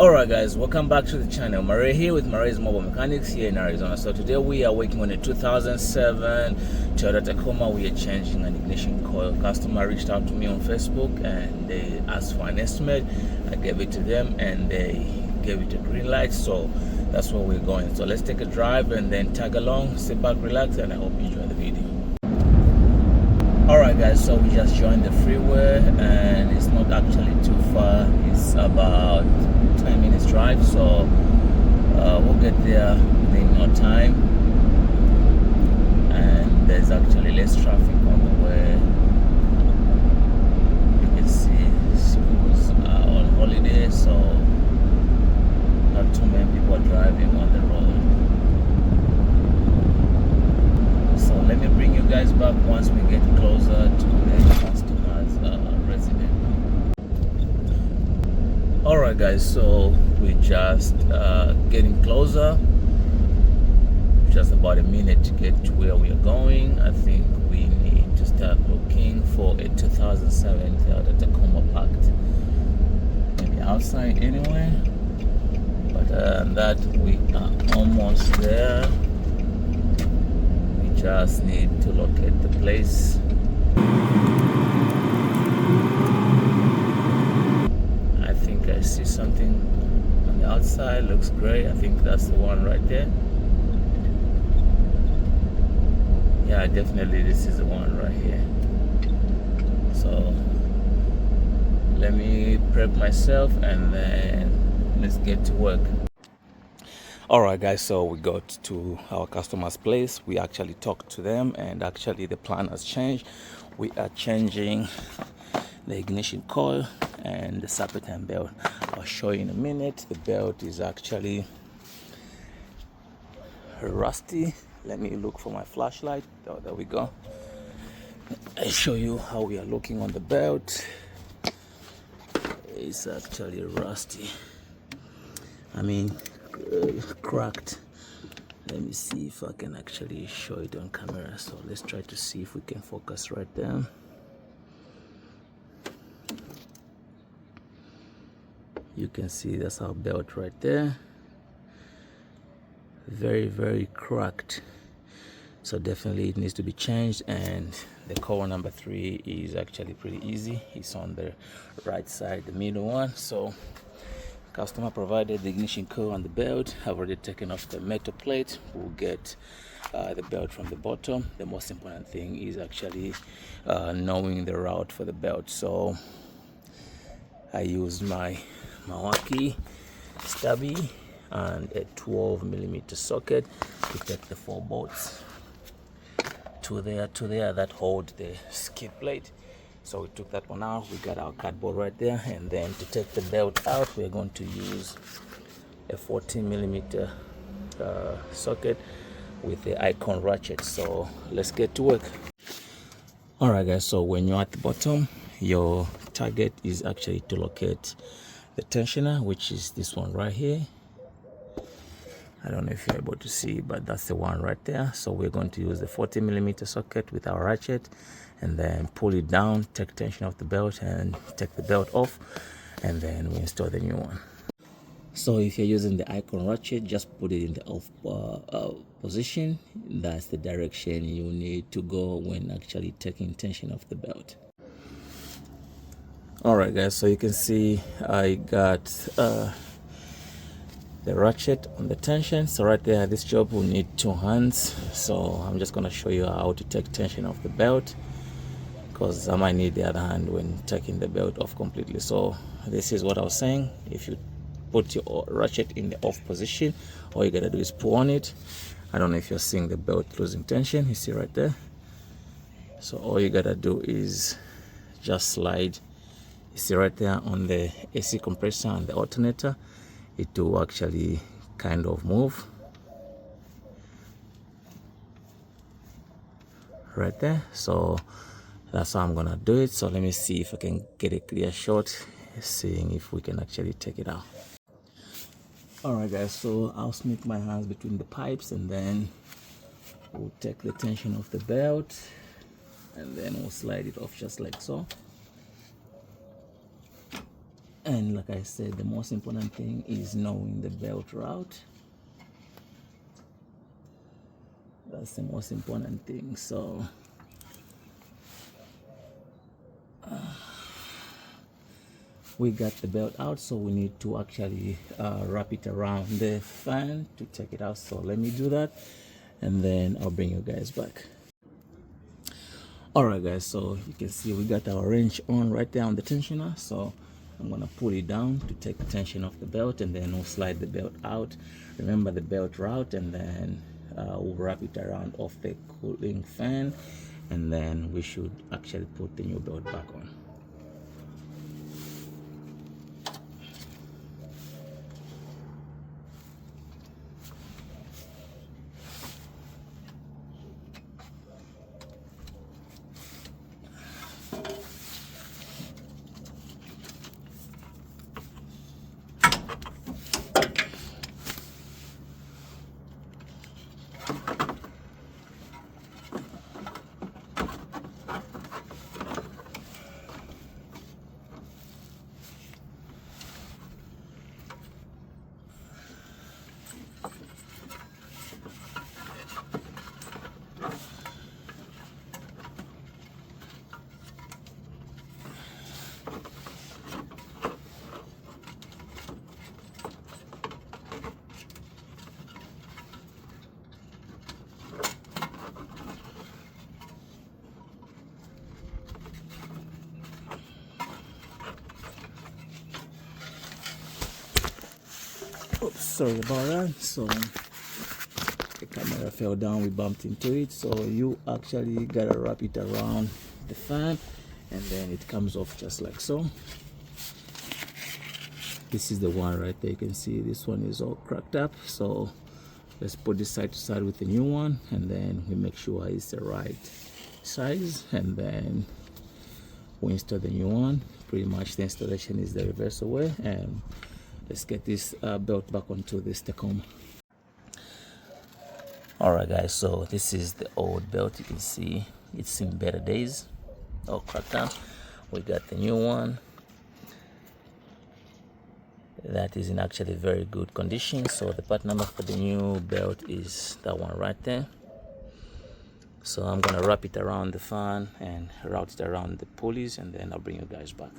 Alright guys, welcome back to the channel. Murray here with Murray's Mobile Mechanics here in Arizona. So today we are working on a 2007 Toyota Tacoma. We are changing an ignition coil. Customer reached out to me on Facebook and they asked for an estimate. I gave it to them and they gave it a green light. So that's where we're going. So let's take a drive and then tag along, sit back, relax, and I hope you enjoy the video. Alright guys, so we just joined the freeway and it's not actually too far. It's about 10 minutes drive, so we'll get there within no time, and there's actually less traffic on the way. You can see schools are on holiday, so not too many people are driving on the road. So let me bring you guys back once we get closer to the customer's residence. Alright guys, so we're just getting closer. Just about a minute to get to where we are going. I think we need to start looking for a 2007 Toyota Tacoma parked maybe outside anyway. But that we are almost there. We just need to locate the place. I see something on the outside, looks great. I think that's the one right there. Yeah, definitely this is the one right here. So let me prep myself and then let's get to work. Alright guys, so we got to our customer's place. We actually talked to them and actually the plan has changed. We are changing the ignition coil and the Serpentine belt. I'll show you in a minute. The belt is actually rusty. Let me look for my flashlight. Oh, there we go. I'll show you how we are looking on the belt. It's actually rusty. I mean, cracked. Let me see if I can actually show it on camera. So let's try to see if we can focus right there. You can see that's our belt right there. Very cracked. So definitely it needs to be changed, and the coil number 3 is actually pretty easy. It's on the right side, the middle one. So customer provided the ignition coil on the belt. I've already taken off the metal plate. We'll get the belt from the bottom. The most important thing is actually knowing the route for the belt. So I used my Milwaukee stubby and a 12mm socket to take the 4 bolts to there that hold the skid plate. So we took that one out. We got our cardboard right there, and then to take the belt out we're going to use a 14mm socket with the icon ratchet. So let's get to work. Alright guys, so when you're at the bottom, your target is actually to locate the tensioner, which is this one right here. I don't know if you're able to see, but that's the one right there. So we're going to use the 40mm socket with our ratchet and then pull it down, take tension off the belt and take the belt off, and then we install the new one. So if you're using the icon ratchet, just put it in the off position. That's the direction you need to go when actually taking tension off the belt. Alright guys, so you can see I got the ratchet on the tension. So right there, this job will need 2 hands. So I'm just going to show you how to take tension off the belt, because I might need the other hand when taking the belt off completely. So this is what I was saying. If you put your ratchet in the off position, all you gotta do is pull on it. I don't know if you're seeing the belt losing tension. You see right there. So all you gotta do is just slide. You see right there on the AC compressor and the alternator, it will actually kind of move right there. So that's how I'm gonna do it. So let me see if I can get a clear shot, seeing if we can actually take it out. Alright guys, so I'll sneak my hands between the pipes and then we'll take the tension off the belt and then we'll slide it off just like so. And like I said, the most important thing is knowing the belt route. That's the most important thing. So we got the belt out, so we need to actually wrap it around the fan to take it out. So let me do that, and then I'll bring you guys back. All right guys, so you can see we got our wrench on right there on the tensioner. So I'm gonna pull it down to take the tension off the belt, and then we'll slide the belt out. Remember the belt route, and then we'll wrap it around off the cooling fan, and then we should actually put the new belt back on. Oops, sorry about that. So the camera fell down, we bumped into it. So you actually gotta wrap it around the fan, and then it comes off just like so. This is the one right there. You can see this one is all cracked up. So let's put this side to side with the new one, and then we make sure it's the right size, and then we install the new one. Pretty much the installation is the reverse away, and let's get this belt back onto this Tacoma. Alright guys, so this is the old belt. You can see it's seen better days, all cracked up. We got the new one that is in actually very good condition. So the part number for the new belt is that one right there. So I'm gonna wrap it around the fan and route it around the pulleys, and then I'll bring you guys back.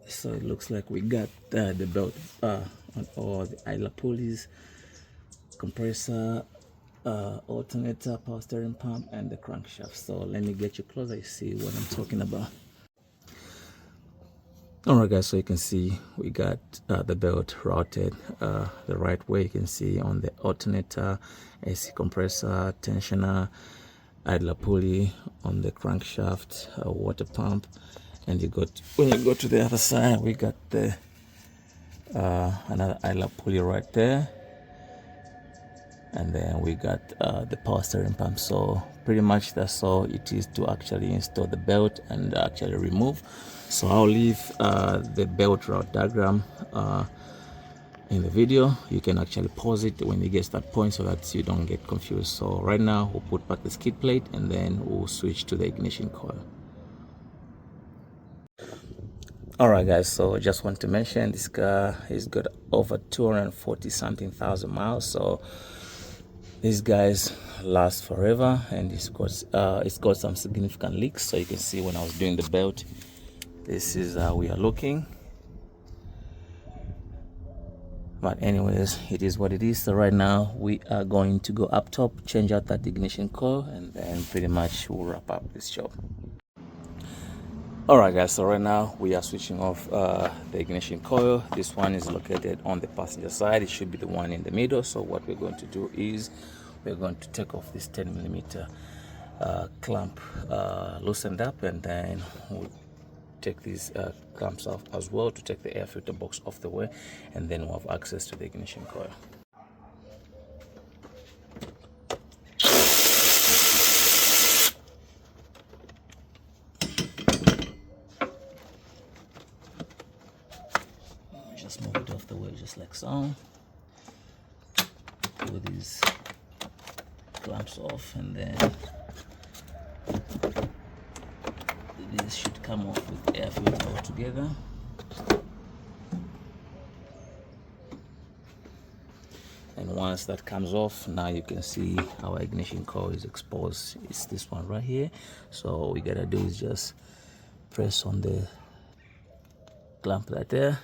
So it looks like we got the belt on all the idler pulleys, compressor, alternator, power steering pump, and the crankshaft. So let me get you closer, you see what I'm talking about. Alright guys, so you can see we got the belt routed the right way. You can see on the alternator, AC compressor, tensioner, idler pulley, on the crankshaft, water pump. And when you go to the other side, we got the another idler pulley right there, and then we got the power steering pump. So pretty much that's all it is to actually install the belt and actually remove. So I'll leave the belt route diagram in the video. You can actually pause it when you get to that point so that you don't get confused. So right now we'll put back the skid plate, and then we'll switch to the ignition coil. Alright guys, so just want to mention this car has got over 240 something thousand miles. So these guys last forever, and it's got some significant leaks. So you can see when I was doing the belt, this is how we are looking. But anyways, it is what it is. So right now we are going to go up top, change out that ignition coil, and then pretty much we'll wrap up this job. Alright guys, so right now we are switching off the ignition coil. This one is located on the passenger side. It should be the one in the middle. So what we're going to do is we're going to take off this 10mm clamp loosened up, and then we'll take these clamps off as well to take the air filter box off the way, and then we'll have access to the ignition coil. Just move it off the way just like so. Pull these clamps off, and then this should come off with the air filter altogether. And once that comes off, now you can see our ignition coil is exposed. It's this one right here. So all we gotta do is just press on the clamp right there.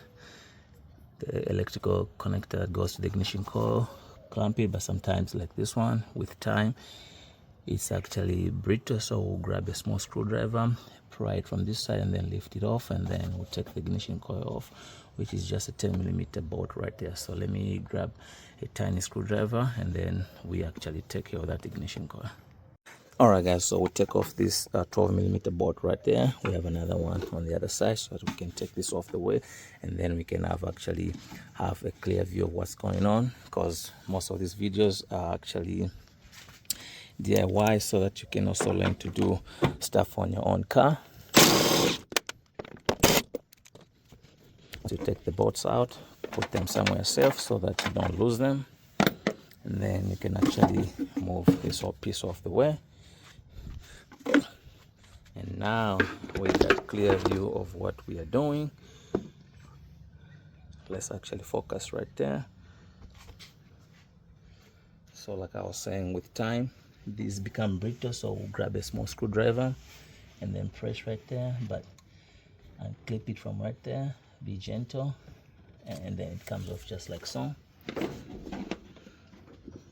The electrical connector goes to the ignition coil, clamp it. But sometimes, like this one, with time it's actually brittle, so we'll grab a small screwdriver, pry it from this side, and then lift it off, and then we'll take the ignition coil off, which is just a 10mm bolt right there. So let me grab a tiny screwdriver, and then we actually take care of that ignition coil. Alright guys, so we'll take off this 12mm bolt right there. We have another one on the other side, so that we can take this off the way, and then we can actually have a clear view of what's going on, because most of these videos are actually DIY, so that you can also learn to do stuff on your own car. To take the bolts out, put them somewhere safe so that you don't lose them, and then you can actually move this whole piece off the way. And now we got clear view of what we are doing. Let's actually focus right there. So like I was saying, with time these become brittle, so we'll grab a small screwdriver and then press right there, and clip it from right there. Be gentle, and then it comes off just like so.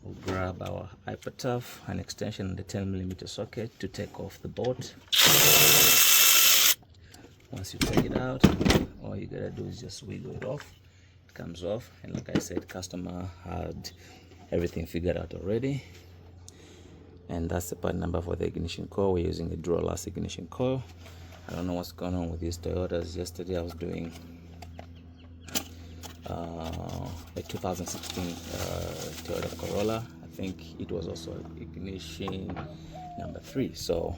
We'll grab our hyper tough, an extension in the 10mm socket to take off the bolt. Once you take it out, all you gotta do is just wiggle it off. It comes off, and like I said, customer had everything figured out already. And that's the part number for the ignition coil. We're using a Duralast ignition coil. I don't know what's going on with these Toyotas. Yesterday I was doing a 2016 Toyota Corolla. I think it was also ignition number 3. So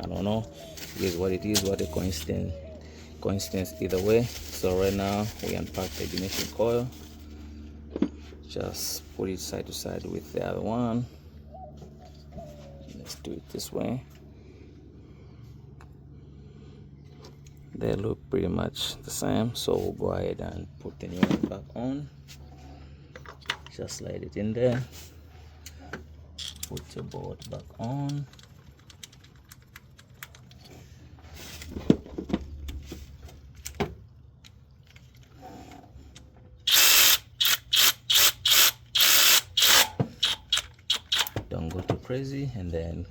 I don't know. It is what it is. What a coincidence either way. So right now we unpack the ignition coil. Just put it side to side with the other one. Let's do it this way. They look pretty much the same, so we'll go ahead and put the new one back on. Just slide it in there. Put your bolt back on. Don't go too crazy, and then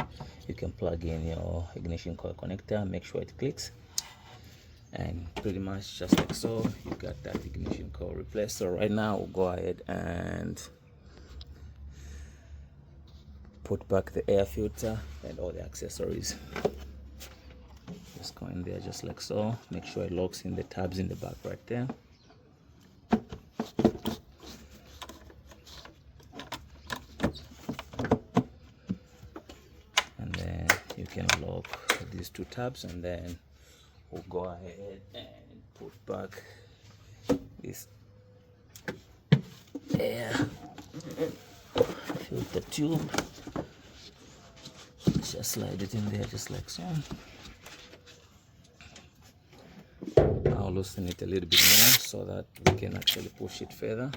you can plug in your ignition coil connector. Make sure it clicks, and pretty much just like so, you got that ignition coil replaced. So right now we'll go ahead and put back the air filter and all the accessories. Just go in there just like so. Make sure it locks in the tabs in the back right there. And then you can lock these 2 tabs, and then we'll go ahead and put back this air filter tube. Just slide it in there just like so. I'll loosen it a little bit more so that we can actually push it further.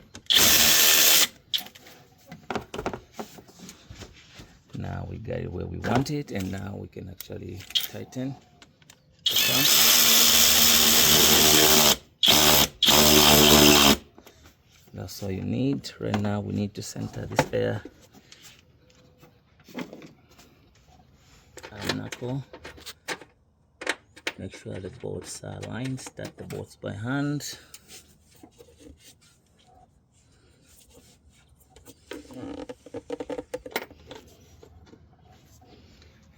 Now we got it where we want it, and now we can actually tighten the clamp. That's all you need. Right now we need to center this air knuckle. Make sure the bolts are aligned. Start the bolts by hand.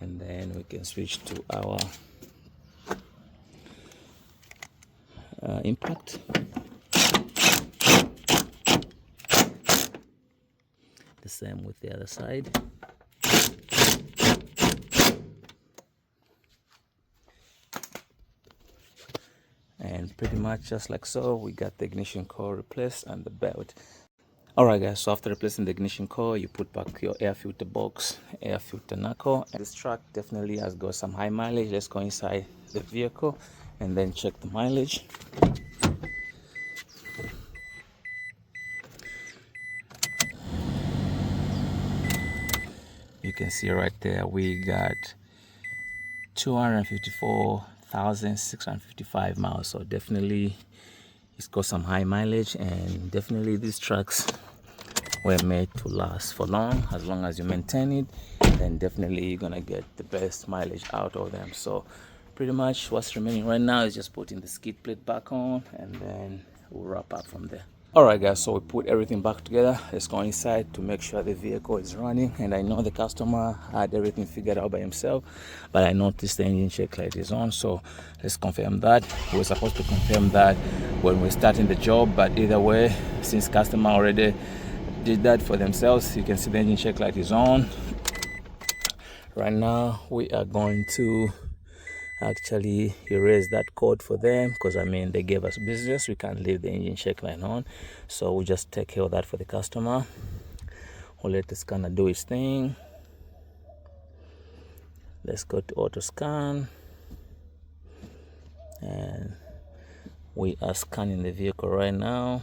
And then we can switch to our impact. The same with the other side. And pretty much just like so, we got the ignition coil replaced and the belt. Alright guys, so after replacing the ignition coil, you put back your air filter box, air filter knuckle. And this truck definitely has got some high mileage. Let's go inside the vehicle and then check the mileage. You can see right there we got 254,655 miles. So definitely it's got some high mileage, and definitely these trucks were made to last for as long as you maintain it, then definitely you're gonna get the best mileage out of them. So pretty much what's remaining right now is just putting the skid plate back on, and then we'll wrap up from there. Alright guys, so we put everything back together. Let's go inside to make sure the vehicle is running. And I know the customer had everything figured out by himself, but I noticed the engine check light is on, so let's confirm that. We were supposed to confirm that when we're starting the job, but either way, since customer already did that for themselves, you can see the engine check light is on. Right now we are going to actually erase that code for them, because I mean they gave us business. We can't leave the engine check light on, so we just take care of that for the customer. We'll let the scanner do its thing. Let's go to auto scan, and we are scanning the vehicle right now.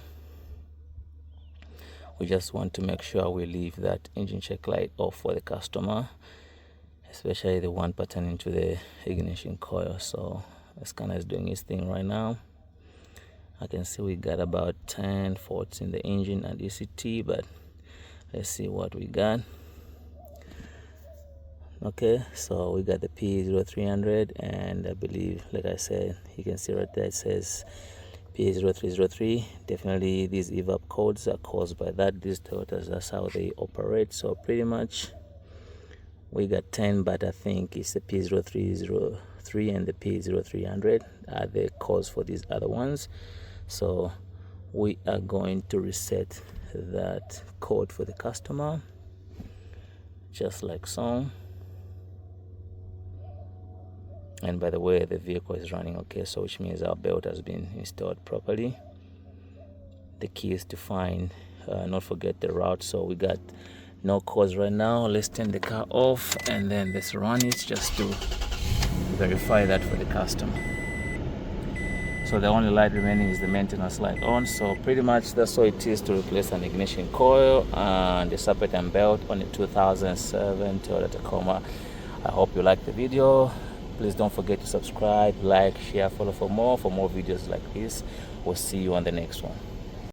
We just want to make sure we leave that engine check light off for the customer, especially the one pertaining to the ignition coil. So the scanner is doing its thing right now. I can see we got about 10 faults in the engine and ECT, but let's see what we got. Okay, so we got the P0300, and I believe, like I said, you can see right there it says P0303. Definitely these evap codes are caused by that. These Toyotas, that's how they operate. So pretty much we got 10, but I think it's the P0303 and the P0300 are the cause for these other ones. So we are going to reset that code for the customer, just like so. And by the way, the vehicle is running okay, so which means our belt has been installed properly. The key is to find, not forget the route. So we got no cause right now. Let's turn the car off and then let's run it just to verify that for the customer. So the only light remaining is the maintenance light on. So pretty much that's all it is to replace an ignition coil and the Serpentine belt on the 2007 Toyota Tacoma. I hope you liked the video. Please don't forget to subscribe, like, share, follow for more videos like this. We'll see you on the next one.